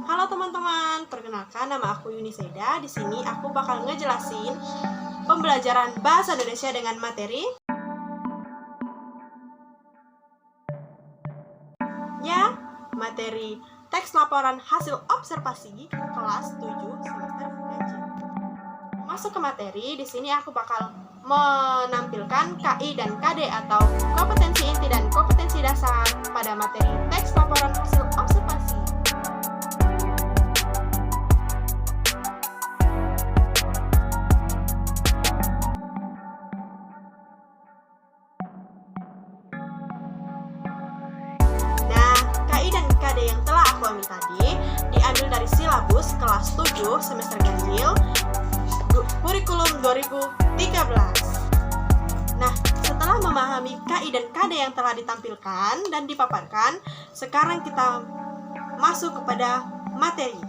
Halo teman-teman, perkenalkan nama aku Yuni Seda. Di sini aku bakal ngejelasin pembelajaran bahasa Indonesia dengan materi materi teks laporan hasil observasi kelas 7 semester ganjil. Masuk ke materi, di sini aku bakal menampilkan KI dan KD atau kompetensi inti dan kompetensi dasar pada materi teks laporan hasil observasi. Dan KD yang telah aku ambil tadi diambil dari silabus kelas 7 semester ganjil kurikulum 2013. Nah, setelah memahami KI dan KD yang telah ditampilkan dan dipaparkan, sekarang kita masuk kepada materi.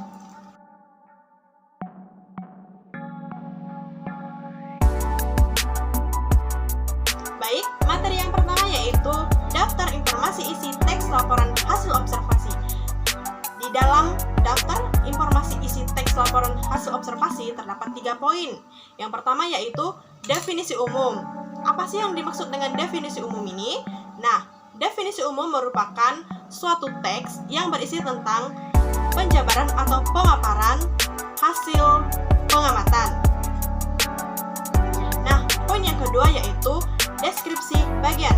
Baik, materi yang pertama yaitu daftar informasi isi teks laporan hasil observasi. Di dalam daftar informasi isi teks laporan hasil observasi terdapat 3 poin. Yang pertama yaitu definisi umum. Apa sih yang dimaksud dengan definisi umum ini? Nah, definisi umum merupakan suatu teks yang berisi tentang penjabaran atau pemaparan hasil pengamatan. Nah, poin yang kedua yaitu deskripsi bagian.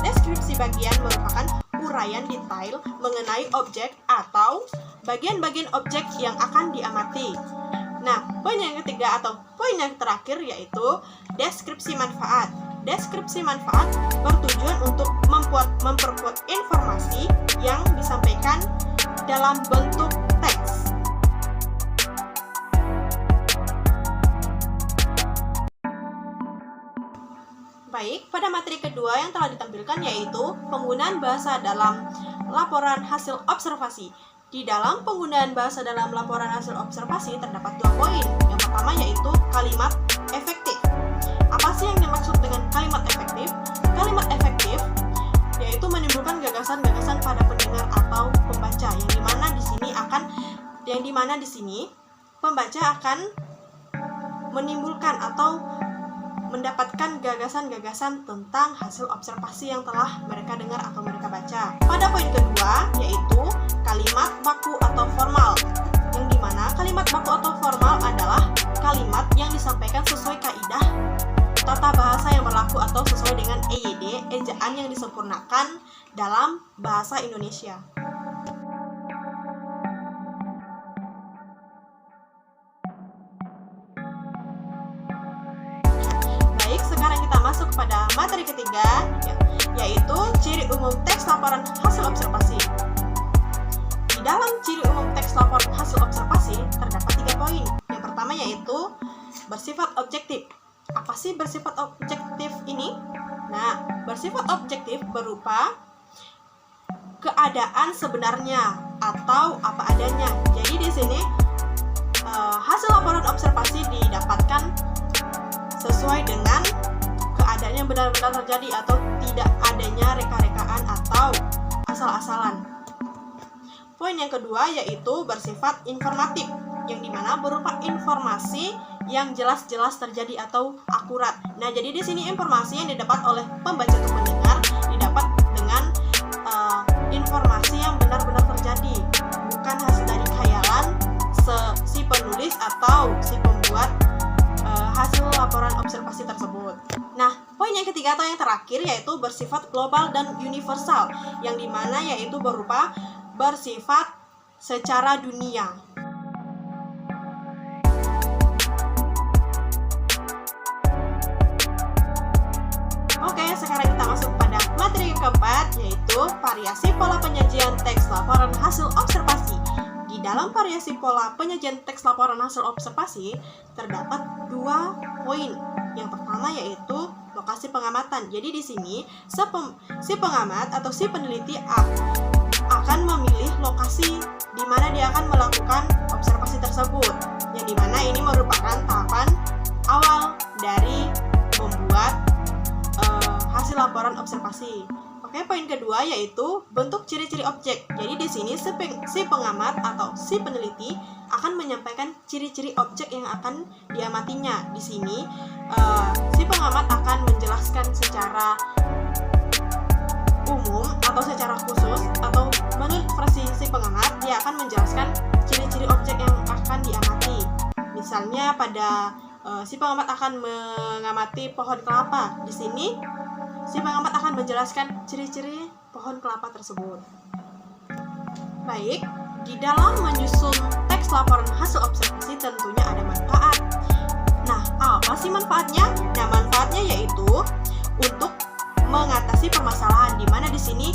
Deskripsi bagian merupakan uraian detail mengenai objek atau bagian-bagian objek yang akan diamati. Nah, poin yang ketiga atau poin yang terakhir yaitu deskripsi manfaat. Deskripsi manfaat bertujuan untuk memperkuat informasi yang disampaikan dalam bentuk teks. Baik, pada materi kedua yang telah ditampilkan yaitu penggunaan bahasa dalam laporan hasil observasi. Di dalam penggunaan bahasa dalam laporan hasil observasi terdapat 2 poin. Yang pertama yaitu kalimat efektif. Apa sih yang dimaksud dengan kalimat efektif? Kalimat efektif yaitu menimbulkan gagasan-gagasan pada pendengar atau pembaca, yang dimana di sini pembaca akan menimbulkan atau mendapatkan gagasan-gagasan tentang hasil observasi yang telah mereka dengar atau mereka baca. Pada poin kedua yaitu kalimat baku atau formal, yang dimana kalimat baku atau formal adalah kalimat yang disampaikan sesuai kaidah tata bahasa yang berlaku atau sesuai dengan EYD, ejaan yang disempurnakan dalam bahasa Indonesia. Sekarang kita masuk kepada materi ketiga, yaitu ciri umum teks laporan hasil observasi. Di dalam ciri umum teks laporan hasil observasi terdapat 3 poin. Yang pertama yaitu bersifat objektif. Apa sih bersifat objektif ini? Nah, bersifat objektif berupa keadaan sebenarnya atau apa adanya. Jadi di sini hasil laporan observasi didapatkan sesuai dengan keadaan yang benar-benar terjadi atau tidak adanya reka-rekaan atau asal-asalan. Poin yang kedua yaitu bersifat informatif, yang dimana berupa informasi yang jelas-jelas terjadi atau akurat. Nah, jadi di sini informasi yang didapat oleh pembaca atau pendengar didapat dengan informasi yang benar-benar terjadi, bukan hasil dari khayalan si penulis atau si pembuat hasil laporan observasi tersebut. Nah, poin yang ketiga atau yang terakhir yaitu bersifat global dan universal, yang dimana yaitu berupa bersifat secara dunia. Oke, sekarang kita masuk pada materi yang keempat yaitu variasi pola penyajian teks laporan hasil observasi. Di dalam variasi pola penyajian teks laporan hasil observasi terdapat 2 poin. Yang pertama yaitu lokasi pengamatan. Jadi di sini si pengamat atau si peneliti akan memilih lokasi di mana dia akan melakukan observasi tersebut. Yang dimana ini merupakan tahapan awal dari membuat hasil laporan observasi. Oke, poin kedua yaitu bentuk ciri-ciri objek. Jadi di sini si pengamat atau si peneliti akan menyampaikan ciri-ciri objek yang akan diamatinya. Di sini si pengamat akan menjelaskan secara umum atau secara khusus, atau menurut versi si pengamat dia akan menjelaskan ciri-ciri objek yang akan diamati. Misalnya pada si pengamat akan mengamati pohon kelapa. Di sini si pengamat akan menjelaskan ciri-ciri pohon kelapa tersebut. Baik, di dalam menyusun teks laporan hasil observasi tentunya ada manfaat. Nah, apa sih manfaatnya? Nah, manfaatnya yaitu untuk mengatasi permasalahan, di mana di sini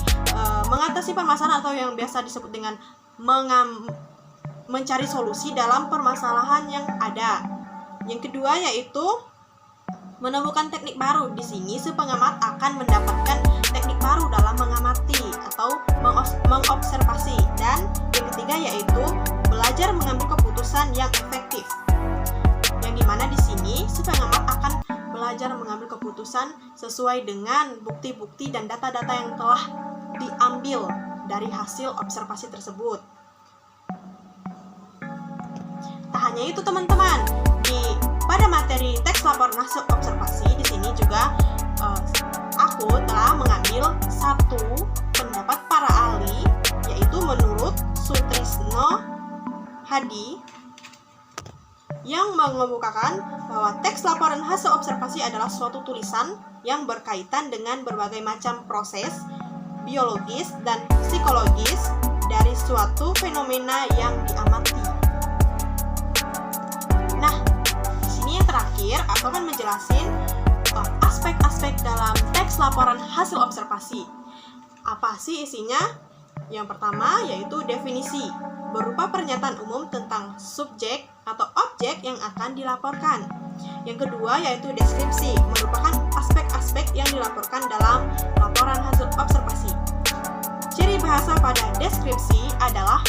mengatasi permasalahan atau yang biasa disebut dengan mencari solusi dalam permasalahan yang ada. Yang kedua yaitu menemukan teknik baru. Di sini si pengamat akan mendapatkan teknik baru dalam mengamati atau mengobservasi. Dan yang ketiga yaitu belajar mengambil keputusan yang efektif. Yang dimana di sini si pengamat akan belajar mengambil keputusan sesuai dengan bukti-bukti dan data-data yang telah diambil dari hasil observasi tersebut. Tak hanya itu teman-teman, pada materi teks laporan hasil observasi di sini juga aku telah mengambil satu pendapat para ahli, yaitu menurut Sutrisno Hadi yang mengemukakan bahwa teks laporan hasil observasi adalah suatu tulisan yang berkaitan dengan berbagai macam proses biologis dan psikologis dari suatu fenomena yang diamati. Nah, di sini yang terakhir aku akan menjelasin aspek-aspek dalam teks laporan hasil observasi. Apa sih isinya? Yang pertama yaitu definisi, berupa pernyataan umum tentang subjek atau objek yang akan dilaporkan. Yang kedua yaitu deskripsi, merupakan aspek-aspek yang dilaporkan dalam laporan hasil observasi. Ciri bahasa pada deskripsi adalah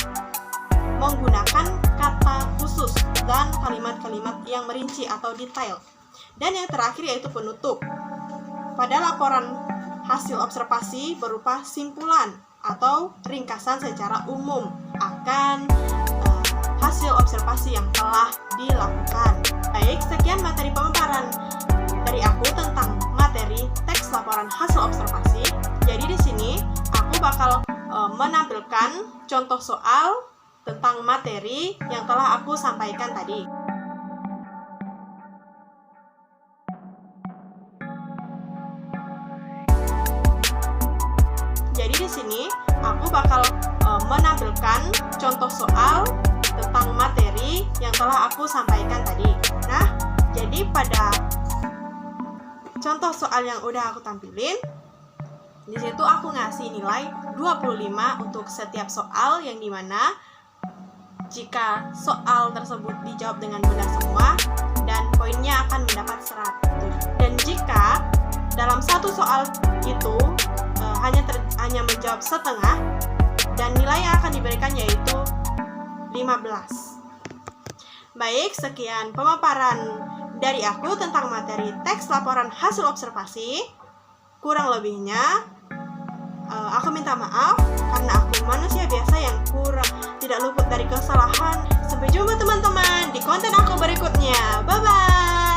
menggunakan kata khusus dan kalimat-kalimat yang merinci atau detail. Dan yang terakhir yaitu penutup. Pada laporan hasil observasi berupa simpulan atau ringkasan secara umum akan hasil observasi yang telah dilakukan. Baik, sekian materi pemaparan dari aku tentang materi teks laporan hasil observasi. Jadi di sini aku bakal menampilkan contoh soal tentang materi yang telah aku sampaikan tadi. Jadi di sini aku bakal menampilkan contoh soal tentang materi yang telah aku sampaikan tadi. Nah, jadi pada contoh soal yang udah aku tampilin, di situ aku ngasih nilai 25 untuk setiap soal, yang dimana jika soal tersebut dijawab dengan benar semua, dan poinnya akan mendapat 100. Dan jika dalam satu soal itu hanya menjawab setengah, dan nilai yang akan diberikan yaitu 15. Baik, sekian pemaparan dari aku tentang materi teks laporan hasil observasi. Kurang lebihnya aku minta maaf karena aku manusia biasa yang tidak luput dari kesalahan. Sampai jumpa teman-teman di konten aku berikutnya. Bye-bye.